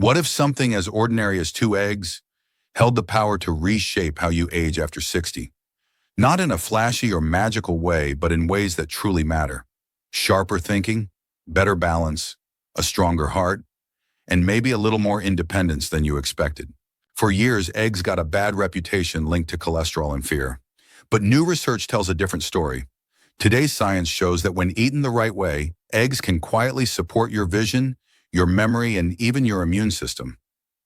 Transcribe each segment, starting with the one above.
What if something as ordinary as 2 eggs held the power to reshape how you age after 60? Not in a flashy or magical way, but in ways that truly matter. Sharper thinking, better balance, a stronger heart, and maybe a little more independence than you expected. For years, eggs got a bad reputation linked to cholesterol and fear. But new research tells a different story. Today's science shows that when eaten the right way, eggs can quietly support your vision, your memory, and even your immune system.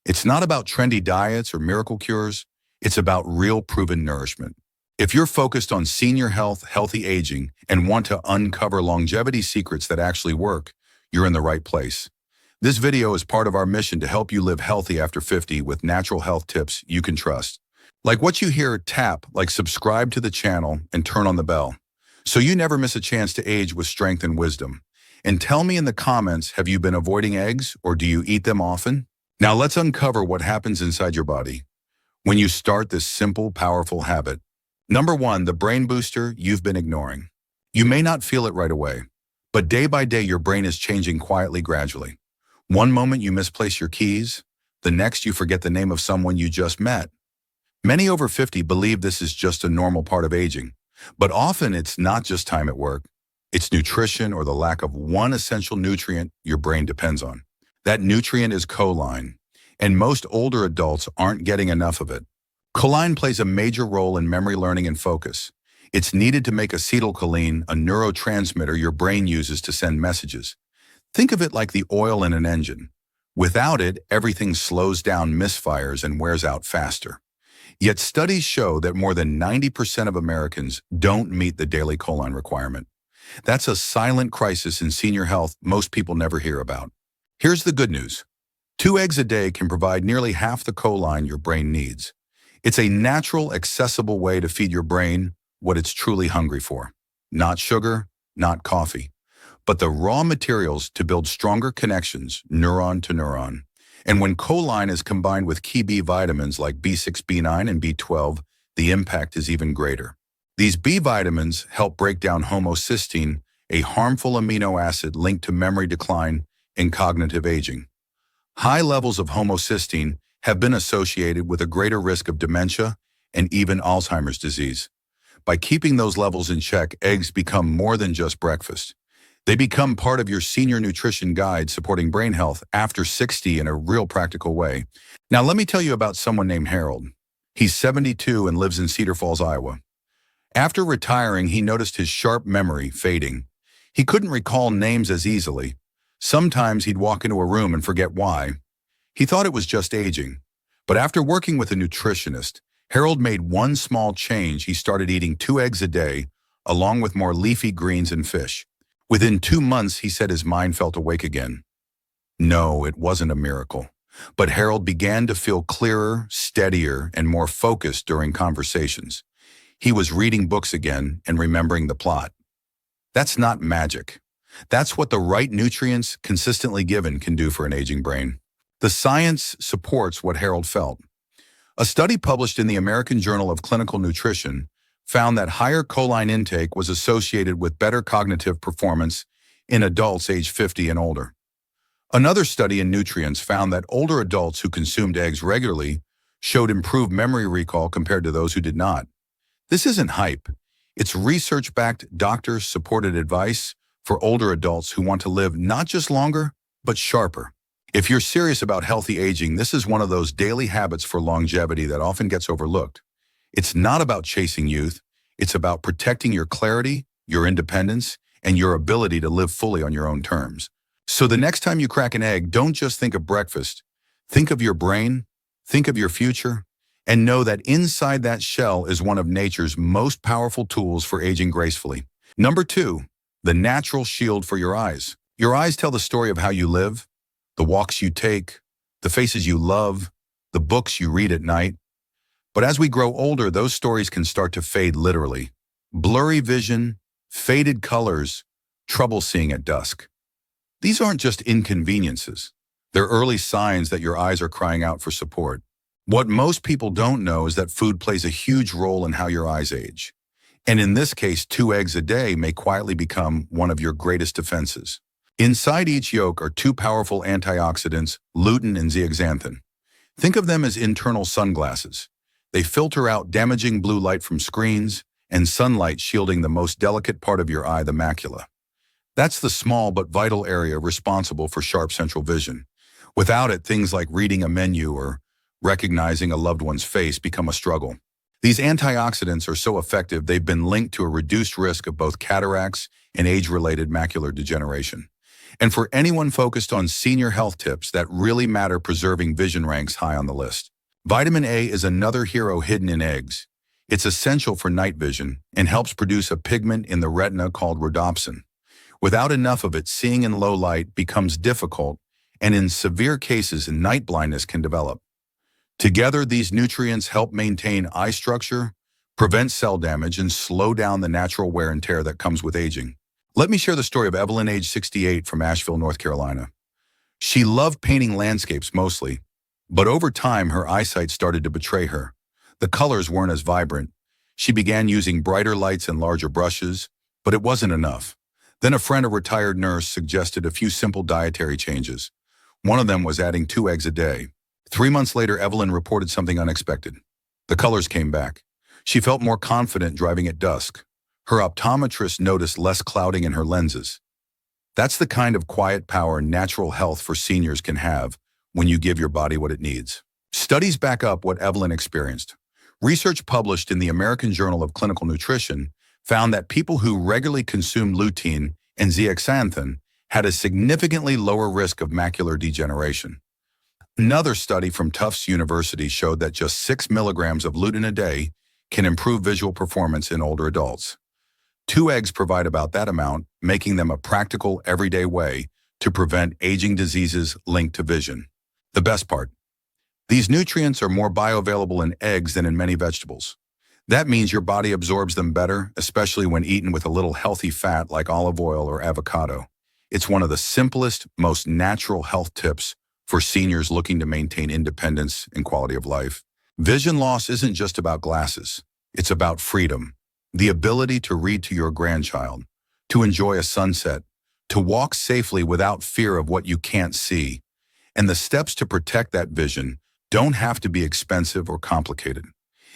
It's not about trendy diets or miracle cures. It's about real proven nourishment. If you're focused on senior health, healthy aging, and want to uncover longevity secrets that actually work, you're in the right place. This video is part of our mission to help you live healthy after 50 with natural health tips you can trust. Like what you hear, tap like subscribe to the channel and turn on the bell, so you never miss a chance to age with strength and wisdom. And tell me in the comments, have you been avoiding eggs or do you eat them often? Now let's uncover what happens inside your body when you start this simple, powerful habit. Number 1, the brain booster you've been ignoring. You may not feel it right away, but day by day your brain is changing quietly, gradually. One moment you misplace your keys, the next you forget the name of someone you just met. Many over 50 believe this is just a normal part of aging, but often it's not just time at work. It's nutrition or the lack of one essential nutrient your brain depends on. That nutrient is choline, and most older adults aren't getting enough of it. Choline plays a major role in memory learning and focus. It's needed to make acetylcholine, a neurotransmitter your brain uses to send messages. Think of it like the oil in an engine. Without it, everything slows down, misfires, and wears out faster. Yet studies show that more than 90% of Americans don't meet the daily choline requirement. That's a silent crisis in senior health most people never hear about. Here's the good news. 2 eggs a day can provide nearly half the choline your brain needs. It's a natural, accessible way to feed your brain what it's truly hungry for. Not sugar, not coffee, but the raw materials to build stronger connections, neuron to neuron. And when choline is combined with key B vitamins like B6, B9, and B12, the impact is even greater. These B vitamins help break down homocysteine, a harmful amino acid linked to memory decline and cognitive aging. High levels of homocysteine have been associated with a greater risk of dementia and even Alzheimer's disease. By keeping those levels in check, eggs become more than just breakfast. They become part of your senior nutrition guide supporting brain health after 60 in a real practical way. Now let me tell you about someone named Harold. He's 72 and lives in Cedar Falls, Iowa. After retiring, he noticed his sharp memory fading. He couldn't recall names as easily. Sometimes he'd walk into a room and forget why. He thought it was just aging. But after working with a nutritionist, Harold made one small change. He started eating 2 eggs a day, along with more leafy greens and fish. Within 2 months, he said his mind felt awake again. No, it wasn't a miracle. But Harold began to feel clearer, steadier, and more focused during conversations. He was reading books again and remembering the plot. That's not magic. That's what the right nutrients consistently given can do for an aging brain. The science supports what Harold felt. A study published in the American Journal of Clinical Nutrition found that higher choline intake was associated with better cognitive performance in adults age 50 and older. Another study in Nutrients found that older adults who consumed eggs regularly showed improved memory recall compared to those who did not. This isn't hype. It's research-backed, doctor-supported advice for older adults who want to live not just longer, but sharper. If you're serious about healthy aging, this is one of those daily habits for longevity that often gets overlooked. It's not about chasing youth. It's about protecting your clarity, your independence, and your ability to live fully on your own terms. So the next time you crack an egg, don't just think of breakfast. Think of your brain, think of your future, and know that inside that shell is one of nature's most powerful tools for aging gracefully. Number 2, the natural shield for your eyes. Your eyes tell the story of how you live, the walks you take, the faces you love, the books you read at night. But as we grow older, those stories can start to fade literally. Blurry vision, faded colors, trouble seeing at dusk. These aren't just inconveniences. They're early signs that your eyes are crying out for support. What most people don't know is that food plays a huge role in how your eyes age. And in this case, 2 eggs a day may quietly become one of your greatest defenses. Inside each yolk are two powerful antioxidants, lutein and zeaxanthin. Think of them as internal sunglasses. They filter out damaging blue light from screens and sunlight, shielding the most delicate part of your eye, the macula. That's the small but vital area responsible for sharp central vision. Without it, things like reading a menu or recognizing a loved one's face become a struggle. These antioxidants are so effective they've been linked to a reduced risk of both cataracts and age-related macular degeneration. And for anyone focused on senior health tips that really matter, preserving vision ranks high on the list. Vitamin A is another hero hidden in eggs. It's essential for night vision and helps produce a pigment in the retina called rhodopsin. Without enough of it, seeing in low light becomes difficult, and in severe cases, night blindness can develop. Together, these nutrients help maintain eye structure, prevent cell damage, and slow down the natural wear and tear that comes with aging. Let me share the story of Evelyn, age 68, from Asheville, North Carolina. She loved painting landscapes mostly, but over time her eyesight started to betray her. The colors weren't as vibrant. She began using brighter lights and larger brushes, but it wasn't enough. Then a friend, a retired nurse, suggested a few simple dietary changes. One of them was adding 2 eggs a day. 3 months later, Evelyn reported something unexpected. The colors came back. She felt more confident driving at dusk. Her optometrist noticed less clouding in her lenses. That's the kind of quiet power natural health for seniors can have when you give your body what it needs. Studies back up what Evelyn experienced. Research published in the American Journal of Clinical Nutrition found that people who regularly consumed lutein and zeaxanthin had a significantly lower risk of macular degeneration. Another study from Tufts University showed that just 6 milligrams of lutein a day can improve visual performance in older adults. 2 eggs provide about that amount, making them a practical, everyday way to prevent aging diseases linked to vision. The best part: these nutrients are more bioavailable in eggs than in many vegetables. That means your body absorbs them better, especially when eaten with a little healthy fat like olive oil or avocado. It's one of the simplest, most natural health tips for seniors looking to maintain independence and quality of life. Vision loss isn't just about glasses. It's about freedom. The ability to read to your grandchild, to enjoy a sunset, to walk safely without fear of what you can't see. And the steps to protect that vision don't have to be expensive or complicated.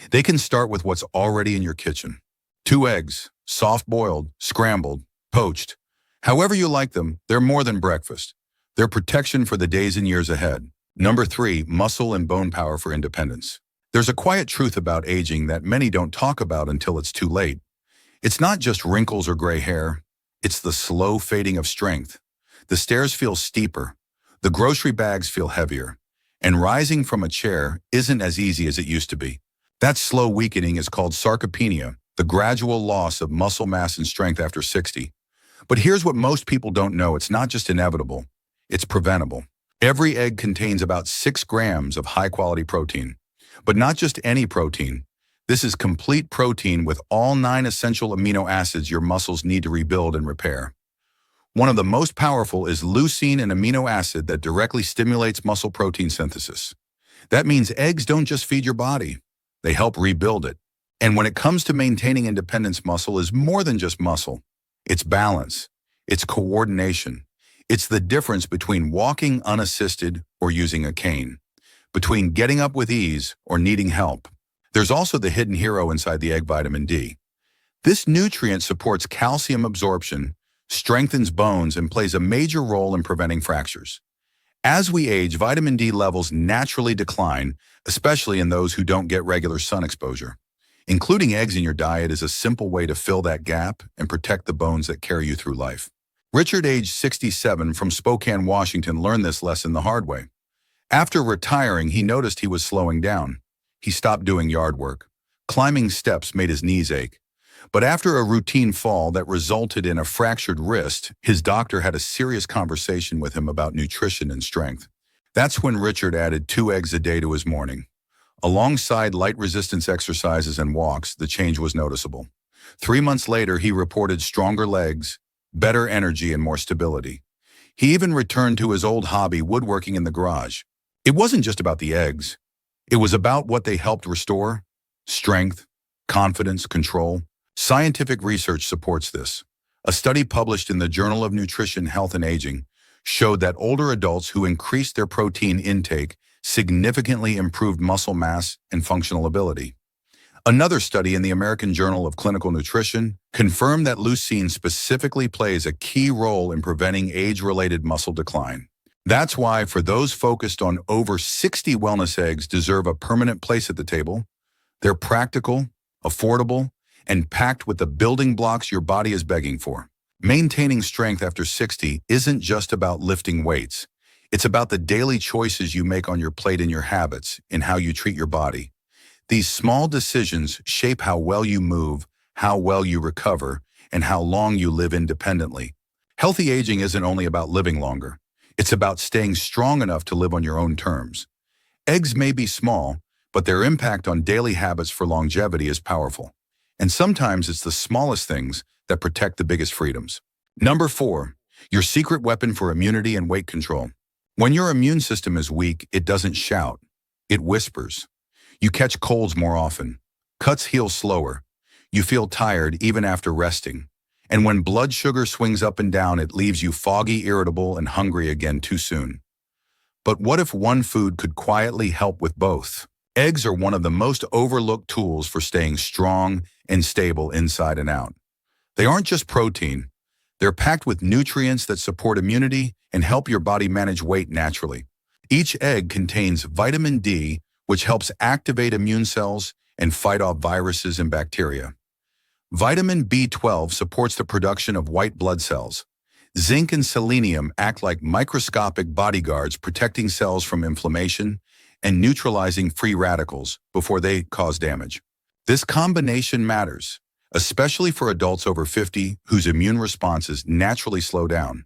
They can start with what's already in your kitchen. 2 eggs, soft-boiled, scrambled, poached. However you like them, they're more than breakfast. They're protection for the days and years ahead. Number 3, muscle and bone power for independence. There's a quiet truth about aging that many don't talk about until it's too late. It's not just wrinkles or gray hair. It's the slow fading of strength. The stairs feel steeper. The grocery bags feel heavier. And rising from a chair isn't as easy as it used to be. That slow weakening is called sarcopenia, the gradual loss of muscle mass and strength after 60. But here's what most people don't know: it's not just inevitable, it's preventable. Every egg contains about 6 grams of high-quality protein. But not just any protein. This is complete protein with all 9 essential amino acids your muscles need to rebuild and repair. One of the most powerful is leucine, an amino acid that directly stimulates muscle protein synthesis. That means eggs don't just feed your body, they help rebuild it. And when it comes to maintaining independence, muscle is more than just muscle. It's balance. It's coordination. It's the difference between walking unassisted or using a cane, between getting up with ease or needing help. There's also the hidden hero inside the egg, vitamin D. This nutrient supports calcium absorption, strengthens bones, and plays a major role in preventing fractures. As we age, vitamin D levels naturally decline, especially in those who don't get regular sun exposure. Including eggs in your diet is a simple way to fill that gap and protect the bones that carry you through life. Richard, age 67, from Spokane, Washington, learned this lesson the hard way. After retiring, he noticed he was slowing down. He stopped doing yard work. Climbing steps made his knees ache. But after a routine fall that resulted in a fractured wrist, his doctor had a serious conversation with him about nutrition and strength. That's when Richard added 2 eggs a day to his morning. Alongside light resistance exercises and walks, the change was noticeable. 3 months later, he reported stronger legs, better energy, and more stability. He even returned to his old hobby, woodworking in the garage. It wasn't just about the eggs. It was about what they helped restore: strength, confidence, control. Scientific research supports this. A study published in the Journal of Nutrition, Health and Aging showed that older adults who increased their protein intake significantly improved muscle mass and functional ability. Another study in the American Journal of Clinical Nutrition confirmed that leucine specifically plays a key role in preventing age-related muscle decline. That's why, for those focused on over 60, wellness eggs deserve a permanent place at the table. They're practical, affordable, and packed with the building blocks your body is begging for. Maintaining strength after 60 isn't just about lifting weights. It's about the daily choices you make on your plate and your habits in how you treat your body. These small decisions shape how well you move, how well you recover, and how long you live independently. Healthy aging isn't only about living longer. It's about staying strong enough to live on your own terms. Eggs may be small, but their impact on daily habits for longevity is powerful. And sometimes it's the smallest things that protect the biggest freedoms. Number 4, your secret weapon for immunity and weight control. When your immune system is weak, it doesn't shout. It whispers. You catch colds more often. Cuts heal slower. You feel tired even after resting. And when blood sugar swings up and down, it leaves you foggy, irritable, and hungry again too soon. But what if one food could quietly help with both? Eggs are one of the most overlooked tools for staying strong and stable inside and out. They aren't just protein. They're packed with nutrients that support immunity and help your body manage weight naturally. Each egg contains vitamin D, which helps activate immune cells and fight off viruses and bacteria. Vitamin B12 supports the production of white blood cells. Zinc and selenium act like microscopic bodyguards, protecting cells from inflammation and neutralizing free radicals before they cause damage. This combination matters, especially for adults over 50 whose immune responses naturally slow down.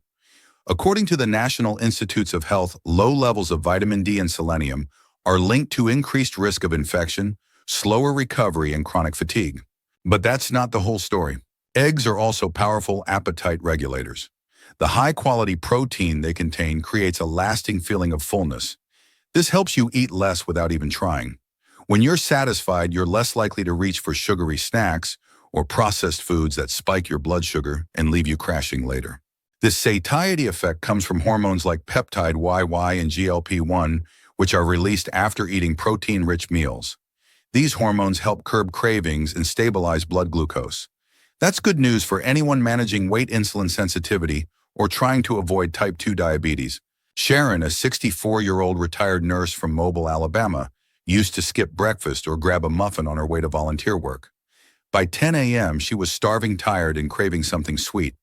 According to the National Institutes of Health, low levels of vitamin D and selenium are linked to increased risk of infection, slower recovery, and chronic fatigue. But that's not the whole story. Eggs are also powerful appetite regulators. The high-quality protein they contain creates a lasting feeling of fullness. This helps you eat less without even trying. When you're satisfied, you're less likely to reach for sugary snacks or processed foods that spike your blood sugar and leave you crashing later. This satiety effect comes from hormones like peptide YY and GLP-1, which are released after eating protein-rich meals. These hormones help curb cravings and stabilize blood glucose. That's good news for anyone managing weight insulin sensitivity or trying to avoid type 2 diabetes. Sharon, a 64-year-old retired nurse from Mobile, Alabama, used to skip breakfast or grab a muffin on her way to volunteer work. By 10 a.m., she was starving, tired, and craving something sweet.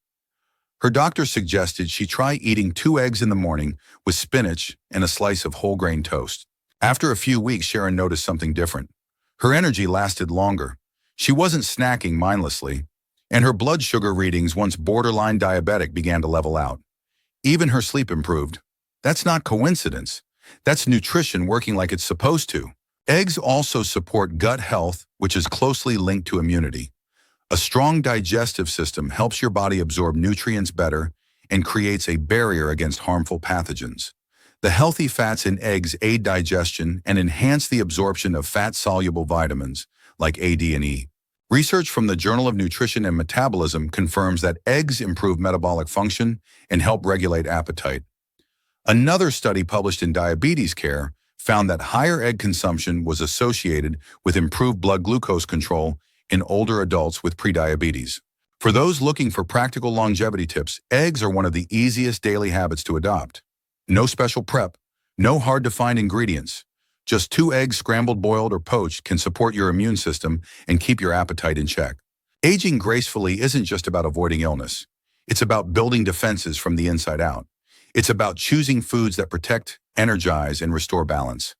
Her doctor suggested she try eating 2 eggs in the morning with spinach and a slice of whole grain toast. After a few weeks, Sharon noticed something different. Her energy lasted longer. She wasn't snacking mindlessly, and her blood sugar readings, once borderline diabetic, began to level out. Even her sleep improved. That's not coincidence. That's nutrition working like it's supposed to. Eggs also support gut health, which is closely linked to immunity. A strong digestive system helps your body absorb nutrients better and creates a barrier against harmful pathogens. The healthy fats in eggs aid digestion and enhance the absorption of fat-soluble vitamins like A, D, and E. Research from the Journal of Nutrition and Metabolism confirms that eggs improve metabolic function and help regulate appetite. Another study published in Diabetes Care found that higher egg consumption was associated with improved blood glucose control in older adults with prediabetes. For those looking for practical longevity tips, eggs are one of the easiest daily habits to adopt. No special prep, no hard-to-find ingredients. Just 2 eggs, scrambled, boiled, or poached, can support your immune system and keep your appetite in check. Aging gracefully isn't just about avoiding illness. It's about building defenses from the inside out. It's about choosing foods that protect, energize, and restore balance.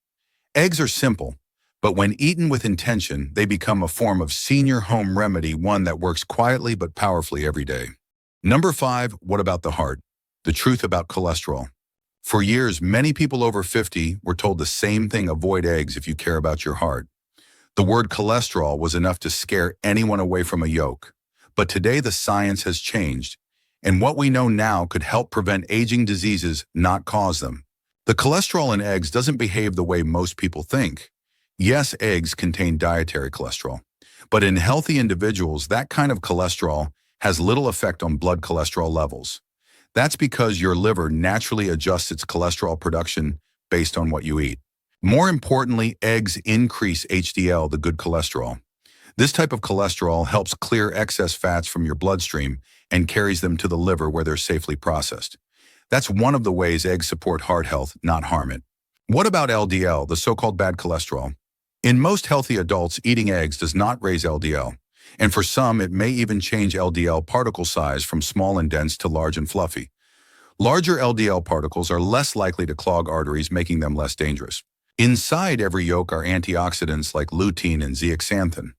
Eggs are simple, but when eaten with intention, they become a form of senior home remedy, one that works quietly but powerfully every day. Number 5, what about the heart? The truth about cholesterol. For years, many people over 50 were told the same thing: avoid eggs if you care about your heart. The word cholesterol was enough to scare anyone away from a yolk. But today the science has changed, and what we know now could help prevent aging diseases, not cause them. The cholesterol in eggs doesn't behave the way most people think. Yes, eggs contain dietary cholesterol, but in healthy individuals, that kind of cholesterol has little effect on blood cholesterol levels. That's because your liver naturally adjusts its cholesterol production based on what you eat. More importantly, eggs increase HDL, the good cholesterol. This type of cholesterol helps clear excess fats from your bloodstream and carries them to the liver where they're safely processed. That's one of the ways eggs support heart health, not harm it. What about LDL, the so-called bad cholesterol? In most healthy adults, eating eggs does not raise LDL. And for some, it may even change LDL particle size from small and dense to large and fluffy. Larger LDL particles are less likely to clog arteries, making them less dangerous. Inside every yolk are antioxidants like lutein and zeaxanthin.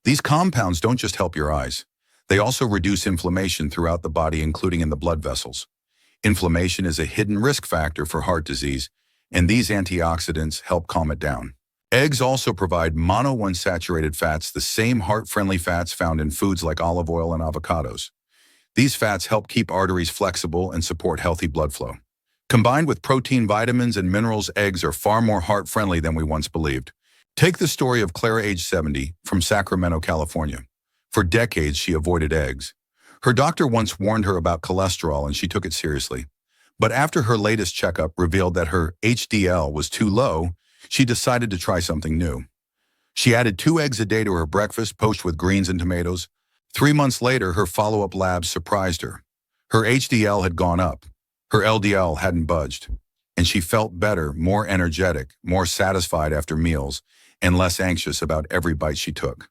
These compounds don't just help your eyes. They also reduce inflammation throughout the body, including in the blood vessels. Inflammation is a hidden risk factor for heart disease, and these antioxidants help calm it down. Eggs also provide monounsaturated fats, the same heart-friendly fats found in foods like olive oil and avocados. These fats help keep arteries flexible and support healthy blood flow. Combined with protein, vitamins, and minerals, eggs are far more heart-friendly than we once believed. Take the story of Clara, age 70, from Sacramento, California. For decades, she avoided eggs. Her doctor once warned her about cholesterol, and she took it seriously. But after her latest checkup revealed that her HDL was too low, she decided to try something new. She added 2 eggs a day to her breakfast, poached with greens and tomatoes. 3 months later, her follow-up labs surprised her. Her HDL had gone up. Her LDL hadn't budged. And she felt better, more energetic, more satisfied after meals, and less anxious about every bite she took.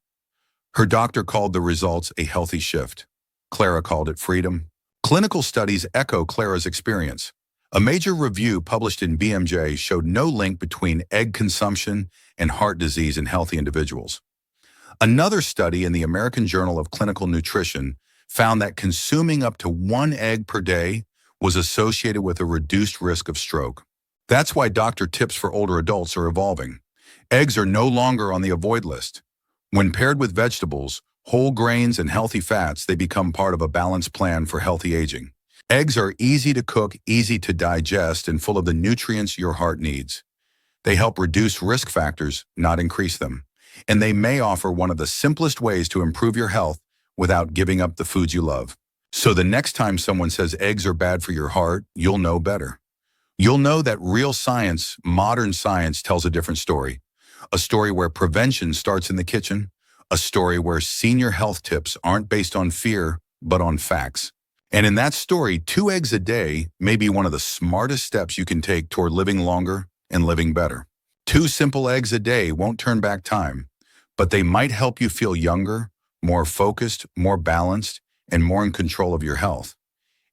Her doctor called the results a healthy shift. Clara called it freedom. Clinical studies echo Clara's experience. A major review published in BMJ showed no link between egg consumption and heart disease in healthy individuals. Another study in the American Journal of Clinical Nutrition found that consuming up to 1 egg per day was associated with a reduced risk of stroke. That's why doctor tips for older adults are evolving. Eggs are no longer on the avoid list. When paired with vegetables, whole grains, and healthy fats, they become part of a balanced plan for healthy aging. Eggs are easy to cook, easy to digest, and full of the nutrients your heart needs. They help reduce risk factors, not increase them. And they may offer one of the simplest ways to improve your health without giving up the foods you love. So the next time someone says eggs are bad for your heart, you'll know better. You'll know that real science, modern science, tells a different story. A story where prevention starts in the kitchen. A story where senior health tips aren't based on fear, but on facts. And in that story, 2 eggs a day may be one of the smartest steps you can take toward living longer and living better. 2 simple eggs a day won't turn back time, but they might help you feel younger, more focused, more balanced, and more in control of your health.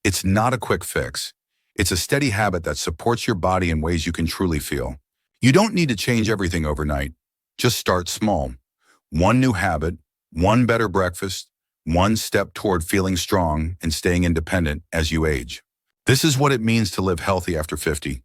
It's not a quick fix. It's a steady habit that supports your body in ways you can truly feel. You don't need to change everything overnight. Just start small. 1 new habit, 1 better breakfast, 1 step toward feeling strong and staying independent as you age. This is what it means to live healthy after 50.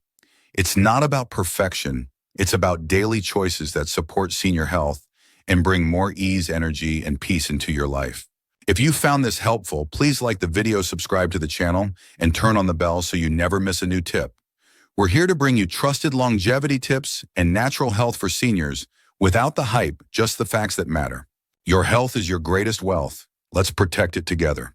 It's not about perfection. It's about daily choices that support senior health and bring more ease, energy, and peace into your life. If you found this helpful, please like the video, subscribe to the channel, and turn on the bell so you never miss a new tip. We're here to bring you trusted longevity tips and natural health for seniors without the hype, just the facts that matter. Your health is your greatest wealth. Let's protect it together.